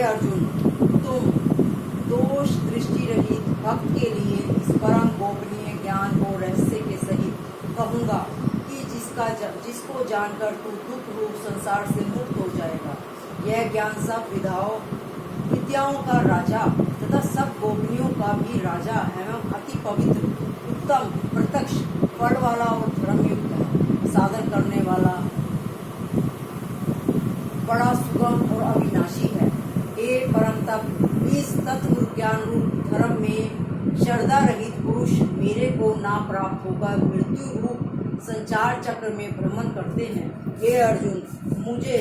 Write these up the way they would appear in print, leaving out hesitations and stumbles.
अर्जुन, तुम दोष दृष्टि रहित भक्त के लिए इस परम गोपनीय ज्ञान को रहस्य के सहित कहूँगा कि जिसको जानकर तू दुख रूप संसार से मुक्त हो जाएगा। यह ज्ञान सब विद्याओं का राजा तथा सब गोपनियों का भी राजा एवं अति पवित्र, उत्तम, प्रत्यक्ष, फल वाला और धर्मयुक्त है। साधन करने वाला बड़ा सुगम और अविनाशी है। हे परम तप, इस तत्व ज्ञान रूप धर्म में श्रद्धा रहित पुरुष मेरे को ना प्राप्त होकर मृत्यु रूप संचार चक्र में भ्रमण करते हैं। हे अर्जुन, मुझे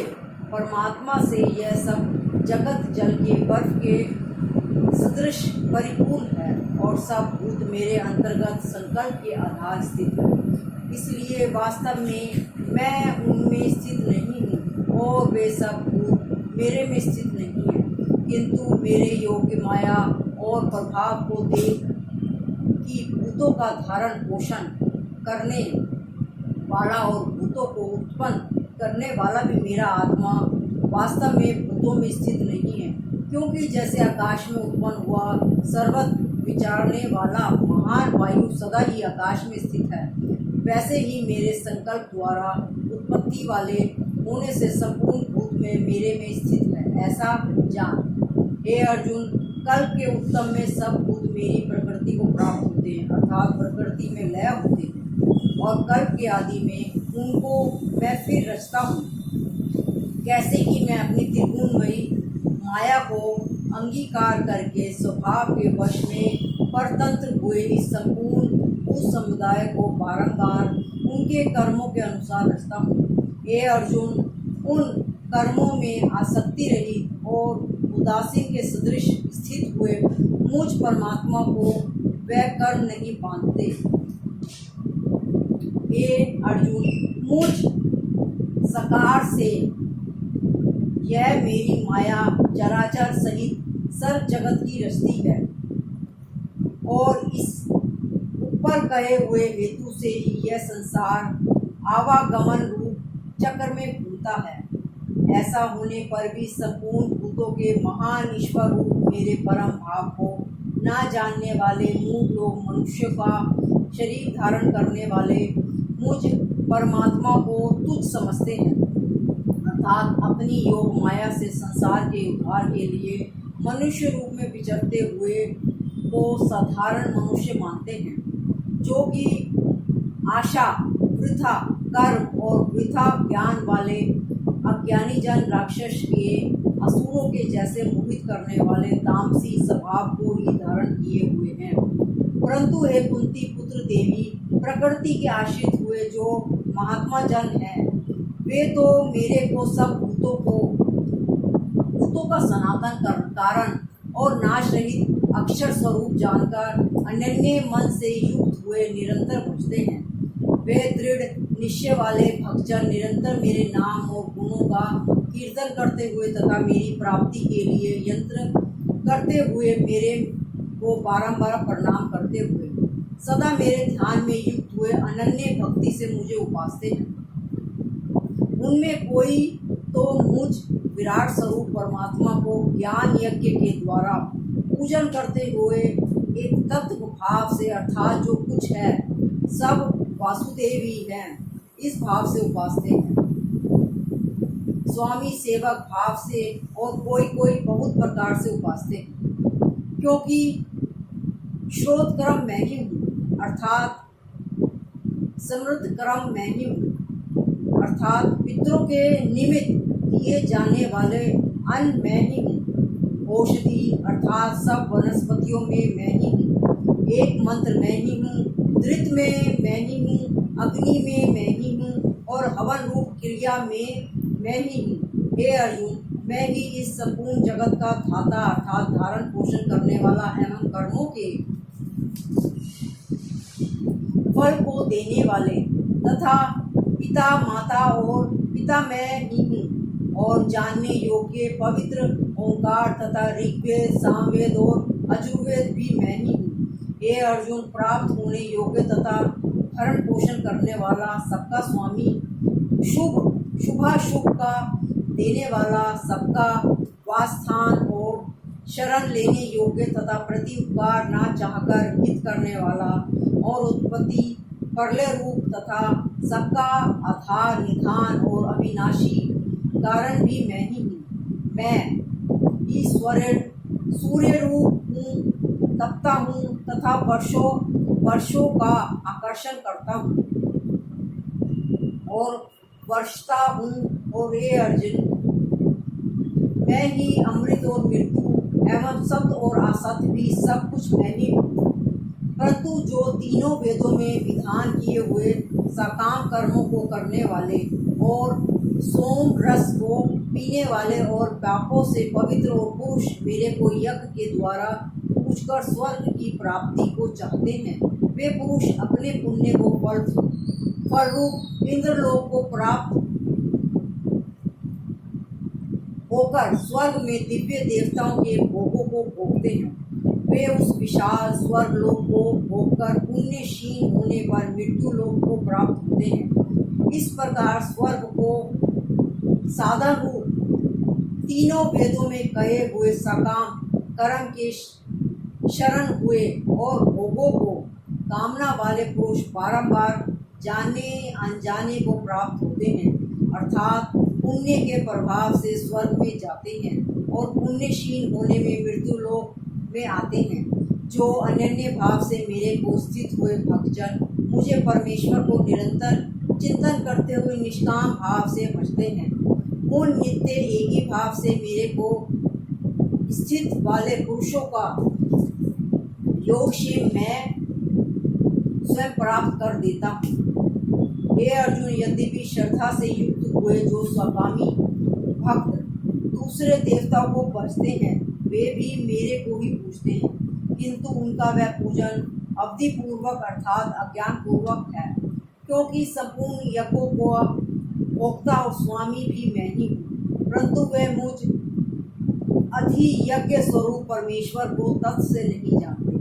परमात्मा से यह सब जगत जल के बर्फ के सदृश परिपूर्ण है और सब भूत मेरे अंतर्गत संकल्प के आधार स्थित है। इसलिए वास्तव में मैं उनमें स्थित नहीं हूँ और वे सब भूत मेरे में स्थित नहीं है, किंतु मेरे योग्य माया और प्रभाव को देख कि भूतों का धारण पोषण करने वाला और भूतों को उत्पन्न करने वाला भी मेरा आत्मा वास्तव में भूतों में स्थित नहीं है। क्योंकि जैसे आकाश में उत्पन्न हुआ सर्वत्र विचारने वाला महान वायु सदा ही आकाश में स्थित है, वैसे ही मेरे संकल्प द्वारा उत्पत्ति वाले होने से संपूर्ण भूत में मेरे में स्थित है, ऐसा जान। हे अर्जुन, कल्प के उत्तम में सब भूत मेरी प्रकृति को प्राप्त होते हैं, अर्थात प्रकृति में लय होते हैं, और कल्प के आदि में उनको मैं फिर रचता हूँ। कैसे कि मैं अपनी त्रिगुणमयी माया को अंगीकार करके स्वभाव के वश में परतंत्र हुए इस संपूर्ण उस समुदाय को बारंबार उनके कर्मों के अनुसार रचता हूँ। हे अर्जुन, उन कर्मों में आसक्ति रहित और उदासीन के सदृश स्थित हुए मुझ परमात्मा को वह कर्म नहीं बांधते। हे अर्जुन, मुझ सकार से यह मेरी माया चराचर सहित सर्व जगत की रचती है और इस ऊपर कहे हुए हेतु से ही यह संसार आवागमन रूप चक्र में घूमता है। ऐसा होने पर भी संपूर्ण भूतों के महान ईश्वर रूप मेरे परम भाव को ना जानने वाले मूढ़ लोग मनुष्य का शरीर धारण करने वाले मुझ परमात्मा को तुच्छ समझते हैं, अर्थात अपनी योग माया से संसार के उद्धार के लिए मनुष्य रूप में विचरते हुए को साधारण मनुष्य मानते हैं, जो कि आशा, वृथा कर्म और वृथा ज्ञान वाले अज्ञानी जन राक्षस के असुरों के जैसे मोहित करने वाले तामसी स्वभाव को ही धारण किए हुए हैं। परंतु हे कुंती पुत्र देवी, प्रकृति के आश्रित हुए जो महात्मा जन हैं, वे तो मेरे को सब भूतों का सनातन कारण और नाश रहित अक्षर स्वरूप जानकर अनन्य मन से युक्त हुए निरंतर भजते हैं। वे दृढ़ निश्चय वाले भक्तजन निरंतर मेरे नाम और गुणों का कीर्तन करते हुए तथा मेरी प्राप्ति के लिए यंत्र करते हुए मेरे को बारंबार प्रणाम करते हुए सदा मेरे ध्यान में युक्त हुए अनन्य भक्ति से मुझे उपासते हैं। उनमें कोई तो मुझ विराट स्वरूप परमात्मा को ज्ञान यज्ञ के द्वारा पूजन करते हुए एक तत्व भाव से, अर्थात जो कुछ है सब वासुदेव ही है, इस भाव से उपासते हैं। स्वामी सेवक भाव से और कोई बहुत प्रकार से उपासते हैं। क्योंकि श्रोत क्रम मैं ही हूँ, अर्थात समृद्ध क्रम मैं ही हूँ, अर्थात पितरों के निमित्त किए जाने वाले अन्न मैं ही हूँ, औषधि अर्थात सब वनस्पतियों में मैं ही हूँ, एक मंत्र मैं ही हूँ, धृत में मैं ही हूँ, अग्नि में मैं ही हूँ और हवन रूप क्रिया में मैं ही हूँ। हे अर्जुन, मैं ही इस संपूर्ण जगत का धाता अर्थात धारण पोषण करने वाला एवं कर्मों के फल को देने वाले तथा पिता माता और पिता मैं ही हूँ और जानने योग्य पवित्र ओंकार तथा ऋग्वेद, सामवेद और अजुर्वेद भी मैं ही हूँ। हे अर्जुन, प्राप्त होने योग्य तथा भरण पोषण करने वाला, सबका स्वामी, शुभाशुभ का देने वाला, सबका वासस्थान शरण लेने योग्य तथा प्रति उपकार ना चाहकर हित करने वाला और उत्पत्ति प्रलय रूप तथा सबका आधार निधान और अविनाशी कारण भी मैं ही हूँ। मैं ईश्वर सूर्य रूप हूँ, तपता हूँ तथा वर्षों का आकर्षण करता हूँ और वर्षता हूँ। और ये अर्जुन, मैं ही अमृत और मृत्यु एवं सत्य और असत्य भी सब कुछ मैं ही हूँ। परंतु जो तीनों वेदों में विधान किए हुए सकाम कर्मों को करने वाले और सोम रस को पीने वाले और पापों से पवित्र और पुरुष मेरे को यज्ञ के द्वारा पूछकर स्वर्ग की प्राप्ति को चाहते हैं, वे पुरुष अपने पुण्य को फल रूप इंद्रलोक को प्राप्त होकर स्वर्ग में दिव्य देवताओं के भोगों को भोगते हैं। वे उस विशाल स्वर्ग लोक को भोगकर पुण्य क्षीण होने पर मृत्यु लोक को प्राप्त होते हैं। इस प्रकार स्वर्ग को साधन रूप तीनों वेदों में कहे हुए सकाम कर्म के शरण हुए और भोगों को कामना वाले पुरुष बारंबार जाने अनजाने को प्राप्त होते हैं, अर्थात पुण्य के प्रभाव से स्वर्ग में जाते हैं और पुण्य क्षीण होने में मृत्यु लोक में आते हैं। जो अनन्य भाव से मेरे को स्थित हुए भक्तजन मुझे परमेश्वर को निरंतर चिंतन करते हुए निष्काम भाव से भजते हैं, उन नित्य एक ही भाव से मेरे को स्थित वाले पुरुषों का योग से मैं स्वयं प्राप्त कर देता हूँ। हे अर्जुन, यद्यपि श्रद्धा से युक्त हुए जो स्वकामी भक्त दूसरे देवताओं को भजते हैं, वे भी मेरे को ही पूजते हैं, किंतु उनका वह पूजन अवधि पूर्वक अर्थात अज्ञान पूर्वक है, क्योंकि संपूर्ण यज्ञों को भोक्ता और स्वामी भी मैं ही हूँ। परंतु वे मुझ अधियज्ञ स्वरूप परमेश्वर को तत्व से नहीं जानते,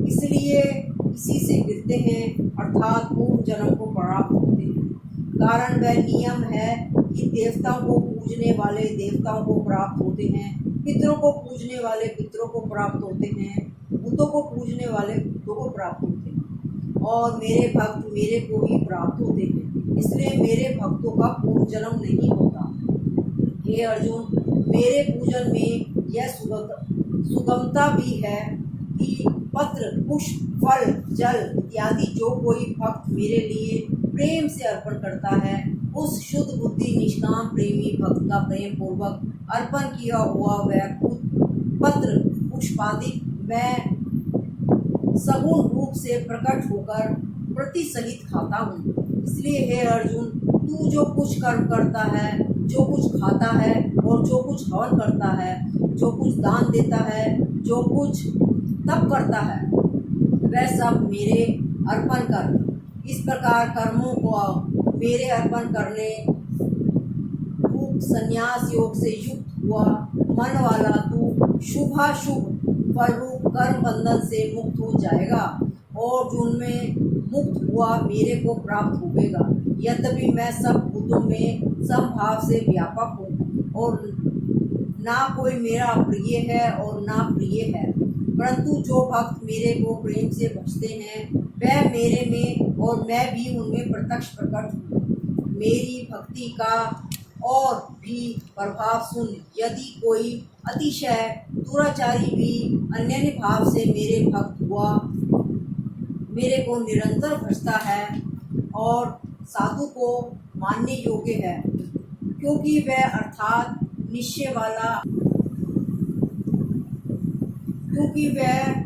इसलिए इसी से गिरते हैं, अर्थात पूर्व जन्म को प्राप्त होते हैं। कारण वह नियम है कि देवताओं को पूजने वाले देवताओं को प्राप्त होते हैं, पितरों को पूजने वाले पितरों को प्राप्त होते हैं, बुतों को पूजने वाले बुतों को प्राप्त होते हैं, और मेरे भक्त मेरे को ही प्राप्त होते हैं, इसलिए मेरे भक्तों का पूर्व जन्म नहीं होता। हे अर्जुन, मेरे पूजन में यह सुगमता भी है कि पत्र पुष्प फल जल इत्यादि जो कोई भक्त मेरे लिए प्रेम से अर्पण करता है, उस शुद्ध बुद्धि निष्काम प्रेमी भक्त का प्रेम पूर्वक अर्पण किया हुआ वह पत्र पुष्पादि मैं सगुण रूप से प्रकट होकर प्रति सहित खाता हूँ। इसलिए हे अर्जुन, तू जो कुछ कर्म करता है, जो कुछ खाता है और जो कुछ हवन करता है, जो कुछ दान देता है, जो कुछ तप करता है, वह सब मेरे अर्पण कर। इस प्रकार कर्मों को मेरे अर्पण करने रूप संन्यास योग से युक्त हुआ मन वाला तू शुभाशुभ फल रूप कर्म बंधन से मुक्त हो जाएगा और जिनमें मुक्त हुआ मेरे को प्राप्त होगा। यद्यपि मैं सब भूतों में समभाव से व्यापक हूँ और ना कोई मेरा प्रिय है और ना प्रिय है, परंतु जो भक्त मेरे को प्रेम से भजते हैं वह मेरे में और मैं भी उनमें प्रत्यक्ष प्रकट हूँ। मेरी भक्ति का और भी प्रभाव सुन। यदि कोई अतिशय दुराचारी भी अन्य भाव से मेरे भक्त हुआ मेरे को निरंतर भजता है और साधु को मानने योग्य है, क्योंकि वह अर्थात निश्चय वाला क्योंकि वह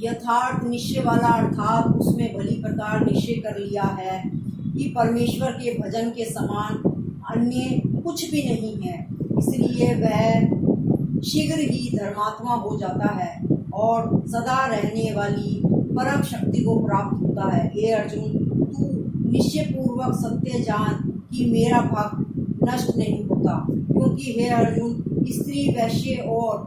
यथार्थ निश्चय वाला अर्थात उसमें भली प्रकार निश्चय कर लिया है कि परमेश्वर के भजन के समान अन्य कुछ भी नहीं है, इसलिए वह शीघ्र ही धर्मात्मा हो जाता है और सदा रहने वाली परम शक्ति को प्राप्त होता है। हे अर्जुन, तू निश्चय पूर्वक सत्य जान कि मेरा भक्त नष्ट नहीं होता, क्योंकि हे अर्जुन, स्त्री वैश्य और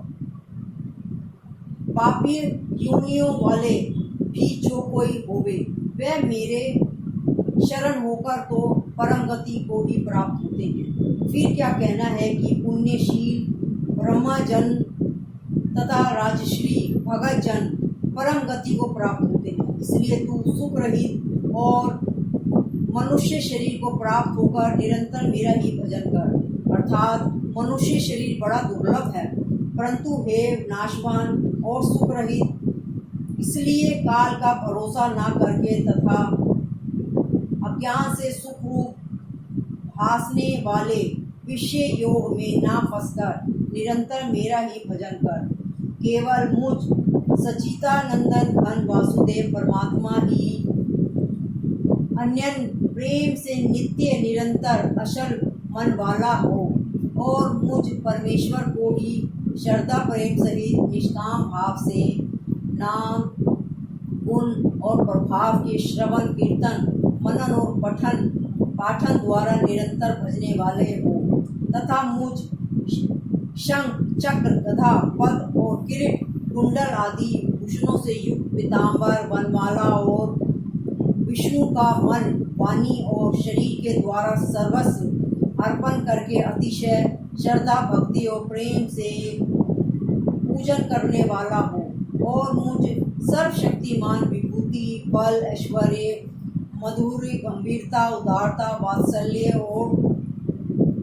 पापी योनियों वाले भी जो कोई होवे वह मेरे शरण होकर तो परम गति को ही प्राप्त होते हैं। फिर क्या कहना है कि पुण्यशील ब्रह्मजन तथा राजश्री भगत जन परम गति को प्राप्त होते हैं। इसलिए तू सुख रहित और मनुष्य शरीर को प्राप्त होकर निरंतर मेरा ही भजन कर। अर्थात मनुष्य शरीर बड़ा दुर्लभ है, परंतु हे नाशवान और सुख रहित, इसलिए काल का भरोसा ना करके तथा अज्ञान से सुख रूप भासने वाले विषय योग में ना फंसकर निरंतर मेरा ही भजन कर। केवल मुझ सचिदानंदन घन वासुदेव परमात्मा ही अन्य प्रेम से नित्य निरंतर अचल मन वाला हो और मुझ परमेश्वर को ही श्रद्धा प्रेम सहित निष्काम भाव से नाम गुण और प्रभाव के श्रवण कीर्तन मनन और पाठन द्वारा निरंतर भजने वाले हो तथा मुझ शंख चक्र गदा पद और किरीट कुंडल आदि भूषणों से युक्त पीताम्बर वनमाला और विष्णु का मन वाणी और शरीर के द्वारा सर्वस्व अर्पण करके अतिशय श्रद्धा भक्ति और प्रेम से पूजन करने वाला हो और मुझ सर्वशक्तिमान विभूति बल ऐश्वर्य मधुरी गंभीरता उदारता वात्सल्य और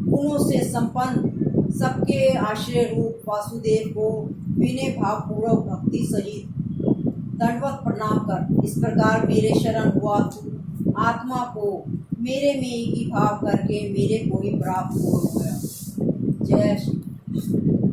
गुणों से संपन्न सबके आश्रय रूप वासुदेव को विनय भाव पूर्वक भक्ति सहित दंडवत प्रणाम कर। इस प्रकार मेरे शरण हुआ तू आत्मा को मेरे में ही भाव करके मेरे को ही प्राप्त हो गया। जय श्री कृष्ण।